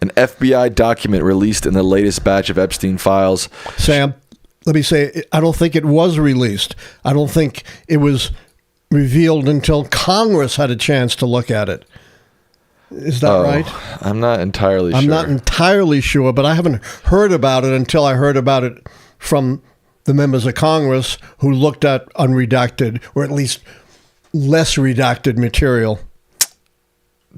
An FBI document released in the latest batch of Epstein files. Sam, let me say, I don't think it was released. I don't think it was revealed until Congress had a chance to look at it. Is that right? I'm not entirely sure. I'm not entirely sure, but I haven't heard about it until I heard about it from the members of Congress who looked at unredacted, or at least less redacted material.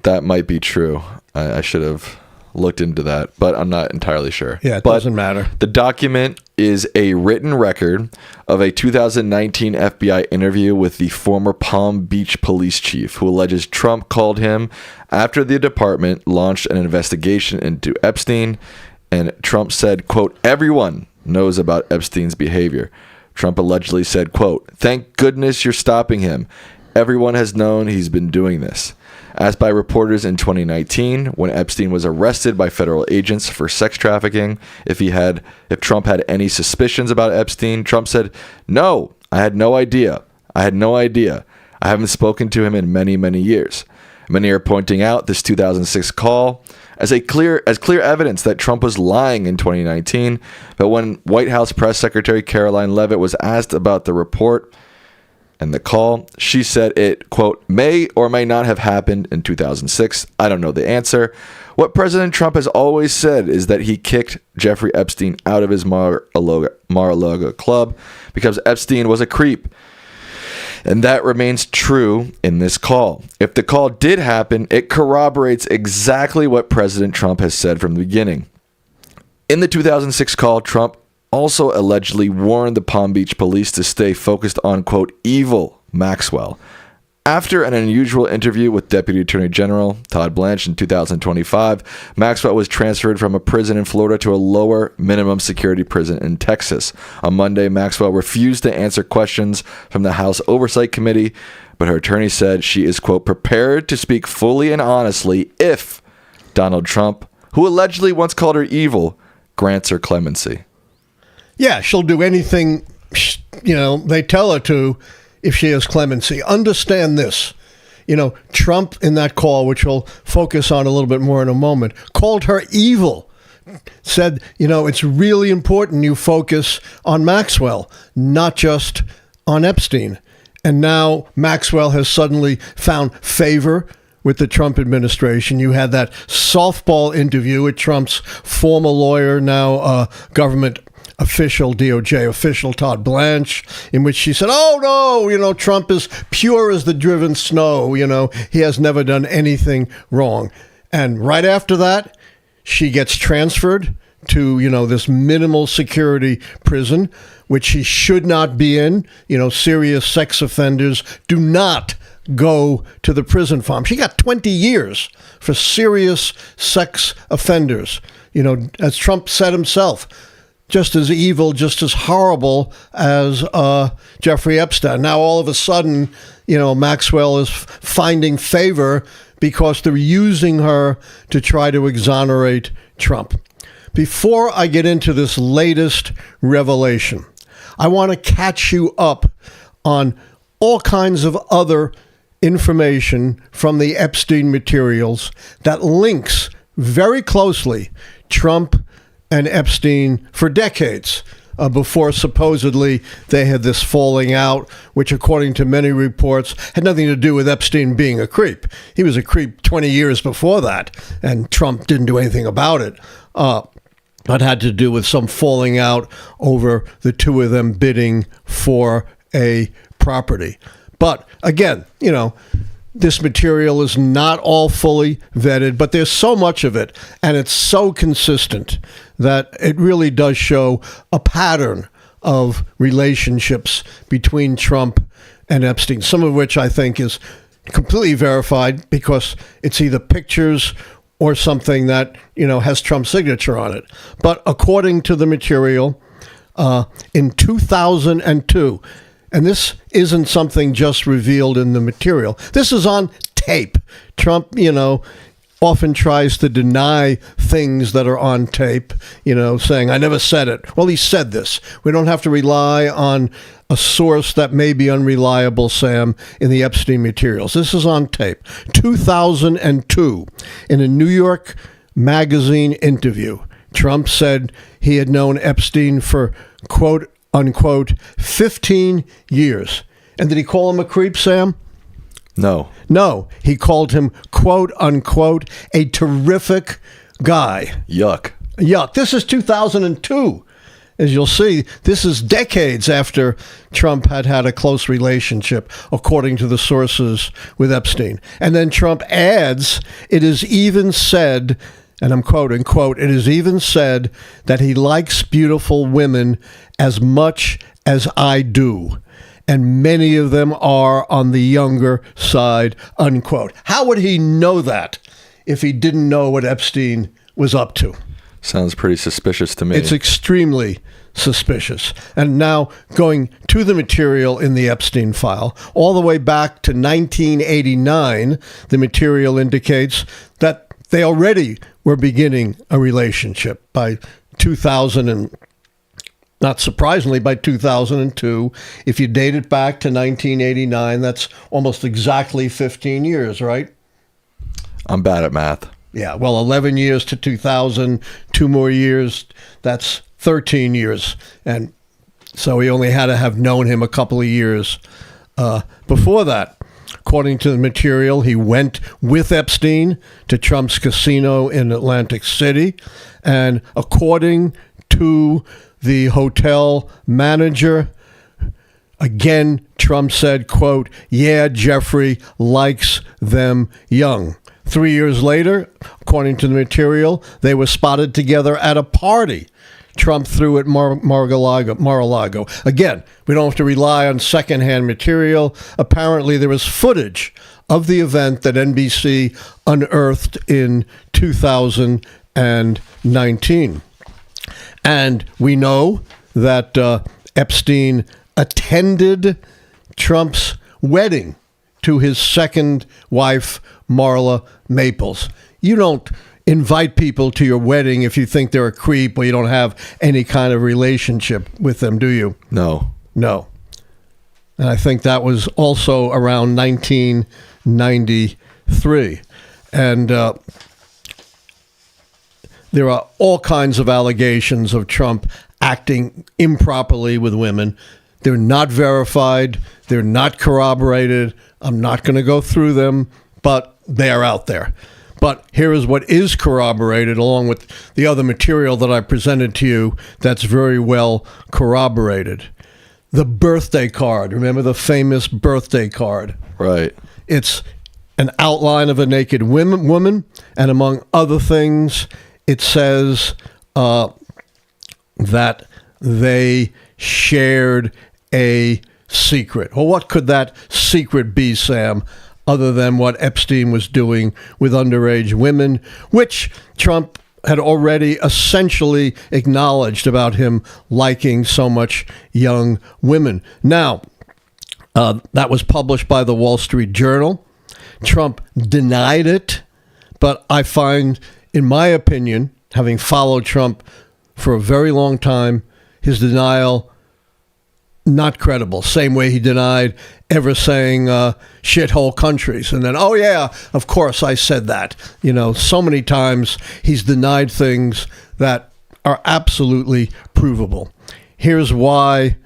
That might be true. I should have looked into that, but I'm not entirely sure. Yeah, it doesn't matter. The document is a written record of a 2019 FBI interview with the former Palm Beach police chief, who alleges Trump called him after the department launched an investigation into Epstein, and Trump said, quote, "Everyone knows about Epstein's behavior." Trump allegedly said, quote, "Thank goodness you're stopping him. Everyone has known he's been doing this." Asked by reporters in 2019, when Epstein was arrested by federal agents for sex trafficking, if Trump had any suspicions about Epstein, Trump said, "No, I had no idea. I haven't spoken to him in many, many years." Many are pointing out this 2006 call as clear evidence that Trump was lying in 2019. But when White House Press Secretary Caroline Leavitt was asked about the report and the call, she said it, quote, "may or may not have happened in 2006. I don't know the answer. What President Trump has always said is that he kicked Jeffrey Epstein out of his Mar-a-Lago club because Epstein was a creep. And that remains true in this call. If the call did happen, it corroborates exactly what President Trump has said from the beginning. In the 2006 call, Trump also allegedly warned the Palm Beach police to stay focused on, quote, evil Maxwell. After an unusual interview with Deputy Attorney General Todd Blanche in 2025, Maxwell was transferred from a prison in Florida to a lower minimum security prison in Texas. On Monday, Maxwell refused to answer questions from the House Oversight Committee, but her attorney said she is, quote, prepared to speak fully and honestly if Donald Trump, who allegedly once called her evil, grants her clemency. Yeah, she'll do anything, they tell her to if she has clemency. Understand this. Trump in that call, which we'll focus on a little bit more in a moment, called her evil. Said, it's really important you focus on Maxwell, not just on Epstein. And now Maxwell has suddenly found favor with the Trump administration. You had that softball interview with Trump's former lawyer, now government official, DOJ official, Todd Blanche, in which she said, oh, no, Trump is pure as the driven snow. He has never done anything wrong. And right after that, she gets transferred to, this minimal security prison, which she should not be in. Serious sex offenders do not go to the prison farm. She got 20 years for serious sex offenders. As Trump said himself, just as evil, just as horrible as Jeffrey Epstein. Now, all of a sudden, Maxwell is finding favor because they're using her to try to exonerate Trump. Before I get into this latest revelation, I want to catch you up on all kinds of other information from the Epstein materials that links very closely Trump and Epstein for decades before supposedly they had this falling out, which according to many reports had nothing to do with Epstein being a creep. He was a creep 20 years before that, and Trump didn't do anything about it. It had to do with some falling out over the two of them bidding for a property. But again, this material is not all fully vetted, but there's so much of it, and it's so consistent that it really does show a pattern of relationships between Trump and Epstein, some of which I think is completely verified because it's either pictures or something that, has Trump's signature on it. But according to the material, in 2002, and this isn't something just revealed in the material. This is on tape. Trump, often tries to deny things that are on tape, saying, I never said it. Well, he said this. We don't have to rely on a source that may be unreliable, Sam, in the Epstein materials. This is on tape. 2002, in a New York magazine interview, Trump said he had known Epstein for, quote unquote, 15 years. And did he call him a creep, Sam? No. No, he called him, quote unquote, a terrific guy. Yuck. Yuck. This is 2002. As you'll see, this is decades after Trump had had a close relationship, according to the sources with Epstein. And then Trump adds, it is even said, and I'm quoting, quote, it is even said that he likes beautiful women as much as I do. And many of them are on the younger side, unquote. How would he know that if he didn't know what Epstein was up to? Sounds pretty suspicious to me. It's extremely suspicious. And now going to the material in the Epstein file, all the way back to 1989, the material indicates that they already were beginning a relationship. By 2000 and not surprisingly, by 2002, if you date it back to 1989, that's almost exactly 15 years, right? I'm bad at math. Yeah, well, 11 years to 2000, 2 more years, that's 13 years. And so he only had to have known him a couple of years before that. According to the material, he went with Epstein to Trump's casino in Atlantic City. And according to the hotel manager, again, Trump said, quote, yeah, Jeffrey likes them young. 3 years later, according to the material, they were spotted together at a party Trump threw at Mar-a-Lago. Again, we don't have to rely on secondhand material. Apparently, there was footage of the event that NBC unearthed in 2019. And we know that Epstein attended Trump's wedding to his second wife, Marla Maples. You don't invite people to your wedding if you think they're a creep or you don't have any kind of relationship with them, do you? No. No. And I think that was also around 1993. And there are all kinds of allegations of Trump acting improperly with women. They're not verified. They're not corroborated. I'm not going to go through them, but they are out there. But here is what is corroborated, along with the other material that I presented to you that's very well corroborated. The birthday card. Remember the famous birthday card? Right. It's an outline of a naked woman, and among other things, it says that they shared a secret. Well, what could that secret be, Sam, other than what Epstein was doing with underage women, which Trump had already essentially acknowledged about him liking so much young women. Now, that was published by the Wall Street Journal. Trump denied it, but I find, in my opinion, having followed Trump for a very long time, his denial not credible. Same way he denied ever saying shithole countries. And then, oh yeah, of course I said that. You know, so many times he's denied things that are absolutely provable. Here's why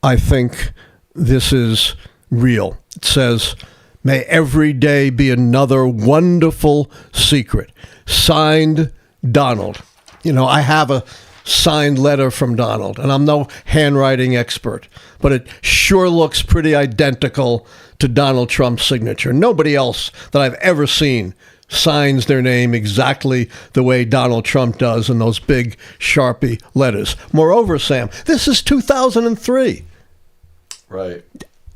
I think this is real. It says, may every day be another wonderful secret. Signed, Donald. You know, I have a signed letter from Donald, and I'm no handwriting expert, but it sure looks pretty identical to Donald Trump's signature. Nobody else that I've ever seen signs their name exactly the way Donald Trump does in those big Sharpie letters. Moreover, Sam, this is 2003. Right.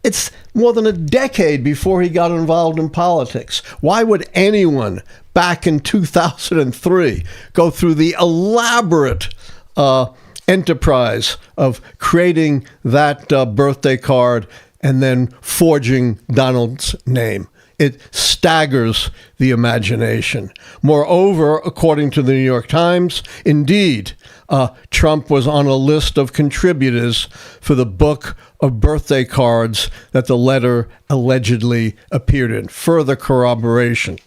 It's more than a decade before he got involved in politics. Why would anyone back in 2003 go through the elaborate enterprise of creating that birthday card and then forging Donald's name? It staggers the imagination. Moreover, according to the New York Times, indeed, Trump was on a list of contributors for the book of birthday cards that the letter allegedly appeared in. Further corroboration.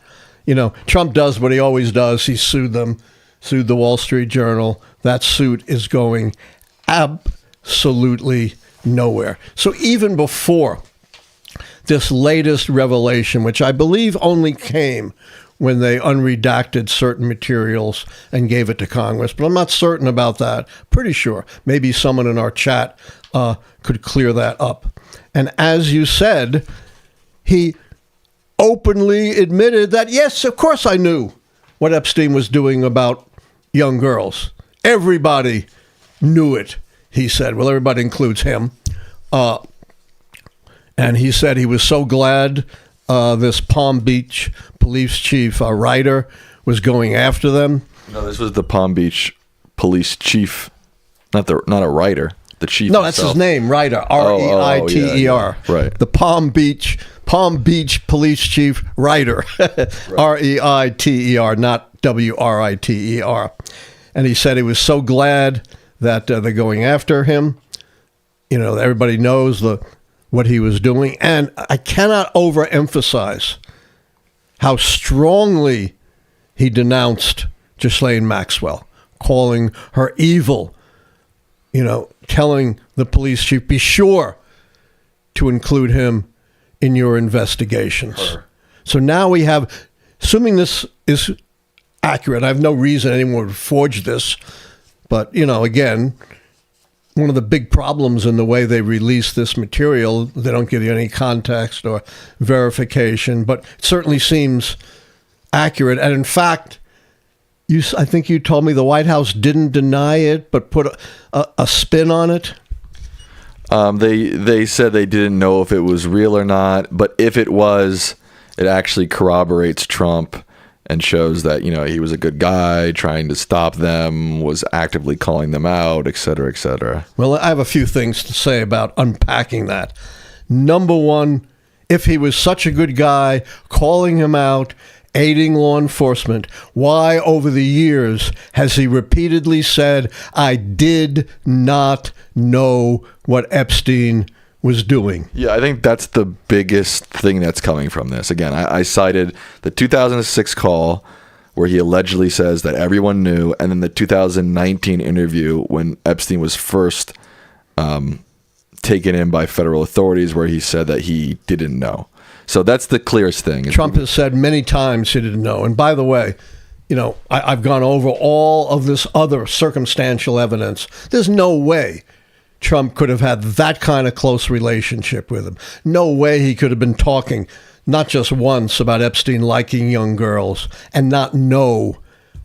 Trump does what he always does. He sued them, sued the Wall Street Journal. That suit is going absolutely nowhere. So even before this latest revelation, which I believe only came when they unredacted certain materials and gave it to Congress, but I'm not certain about that. Pretty sure. Maybe someone in our chat could clear that up. And as you said, he openly admitted that, yes, of course I knew what Epstein was doing about young girls. Everybody knew it, he said. Well, everybody includes him. And he said he was so glad this Palm Beach police chief, Ryder, was going after them. No, this was the Palm Beach police chief, not a writer, the chief. No, that's himself. His name, Ryder, R-E-I-T-E-R. Yeah. Right. The Palm Beach police chief, Ryder, right. R-E-I-T-E-R, not W-R-I-T-E-R. And he said he was so glad that they're going after him. Everybody knows what he was doing. And I cannot overemphasize how strongly he denounced Ghislaine Maxwell, calling her evil, telling the police chief, be sure to include him in your investigations. Her. So now we have, assuming this is accurate, I have no reason anyone would forge this, but, again, one of the big problems in the way they release this material, they don't give you any context or verification, but it certainly seems accurate. And in fact, I think you told me the White House didn't deny it, but put a spin on it. They said they didn't know if it was real or not, but if it was, it actually corroborates Trump and shows that, he was a good guy, trying to stop them, was actively calling them out, et cetera, et cetera. Well, I have a few things to say about unpacking that. Number one, if he was such a good guy, calling him out, aiding law enforcement, why over the years has he repeatedly said, I did not know what Epstein was doing? Yeah, I think that's the biggest thing that's coming from this. Again, I cited the 2006 call where he allegedly says that everyone knew, and then the 2019 interview when Epstein was first taken in by federal authorities where he said that he didn't know. So that's the clearest thing. Trump has said many times he didn't know. And by the way, I've gone over all of this other circumstantial evidence. There's no way Trump could have had that kind of close relationship with him. No way he could have been talking not just once about Epstein liking young girls and not know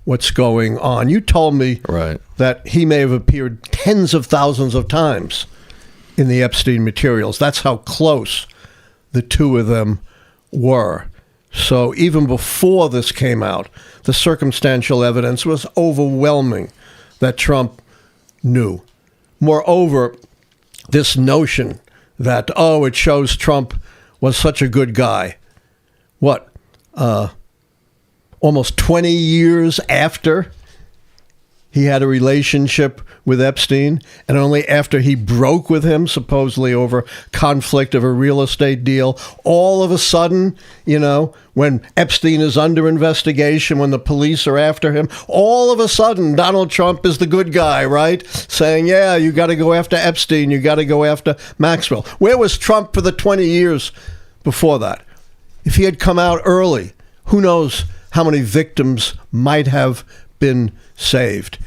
what's going on. You told me right. that he may have appeared tens of thousands of times in the Epstein materials. That's how close the two of them were. So even before this came out, the circumstantial evidence was overwhelming that Trump knew. Moreover, this notion that, it shows Trump was such a good guy. What? Almost 20 years after he had a relationship with Epstein, and only after he broke with him, supposedly over conflict of a real estate deal, all of a sudden, when Epstein is under investigation, when the police are after him, all of a sudden, Donald Trump is the good guy, right? Saying, yeah, you got to go after Epstein, you got to go after Maxwell. Where was Trump for the 20 years before that? If he had come out early, who knows how many victims might have been saved.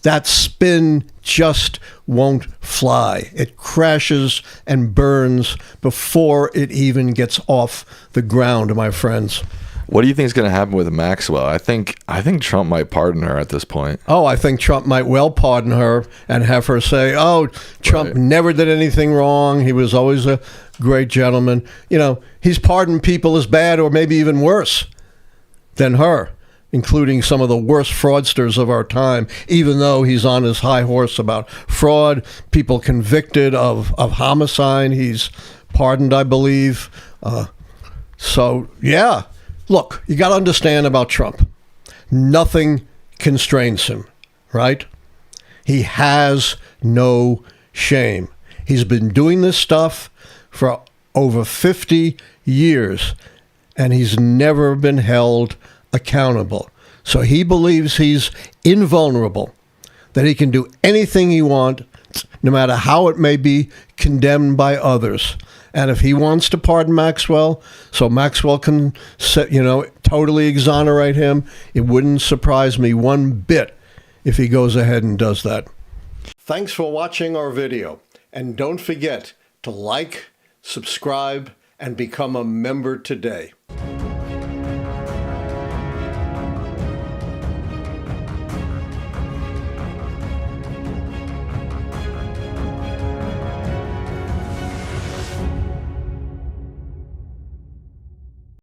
That spin just won't fly. It crashes and burns before it even gets off the ground, my friends. What do you think is going to happen with Maxwell? I think Trump might pardon her at this point. Oh, I think Trump might well pardon her and have her say, Trump right. never did anything wrong. He was always a great gentleman. He's pardoned people as bad or maybe even worse than her, including some of the worst fraudsters of our time, even though he's on his high horse about fraud, people convicted of homicide. He's pardoned, I believe. Look, you got to understand about Trump. Nothing constrains him, right? He has no shame. He's been doing this stuff for over 50 years, and he's never been held accountable. So he believes he's invulnerable, that he can do anything he wants, no matter how it may be condemned by others. And if he wants to pardon Maxwell, so Maxwell can, totally exonerate him, it wouldn't surprise me one bit if he goes ahead and does that. Thanks for watching our video. And don't forget to like, subscribe, and become a member today.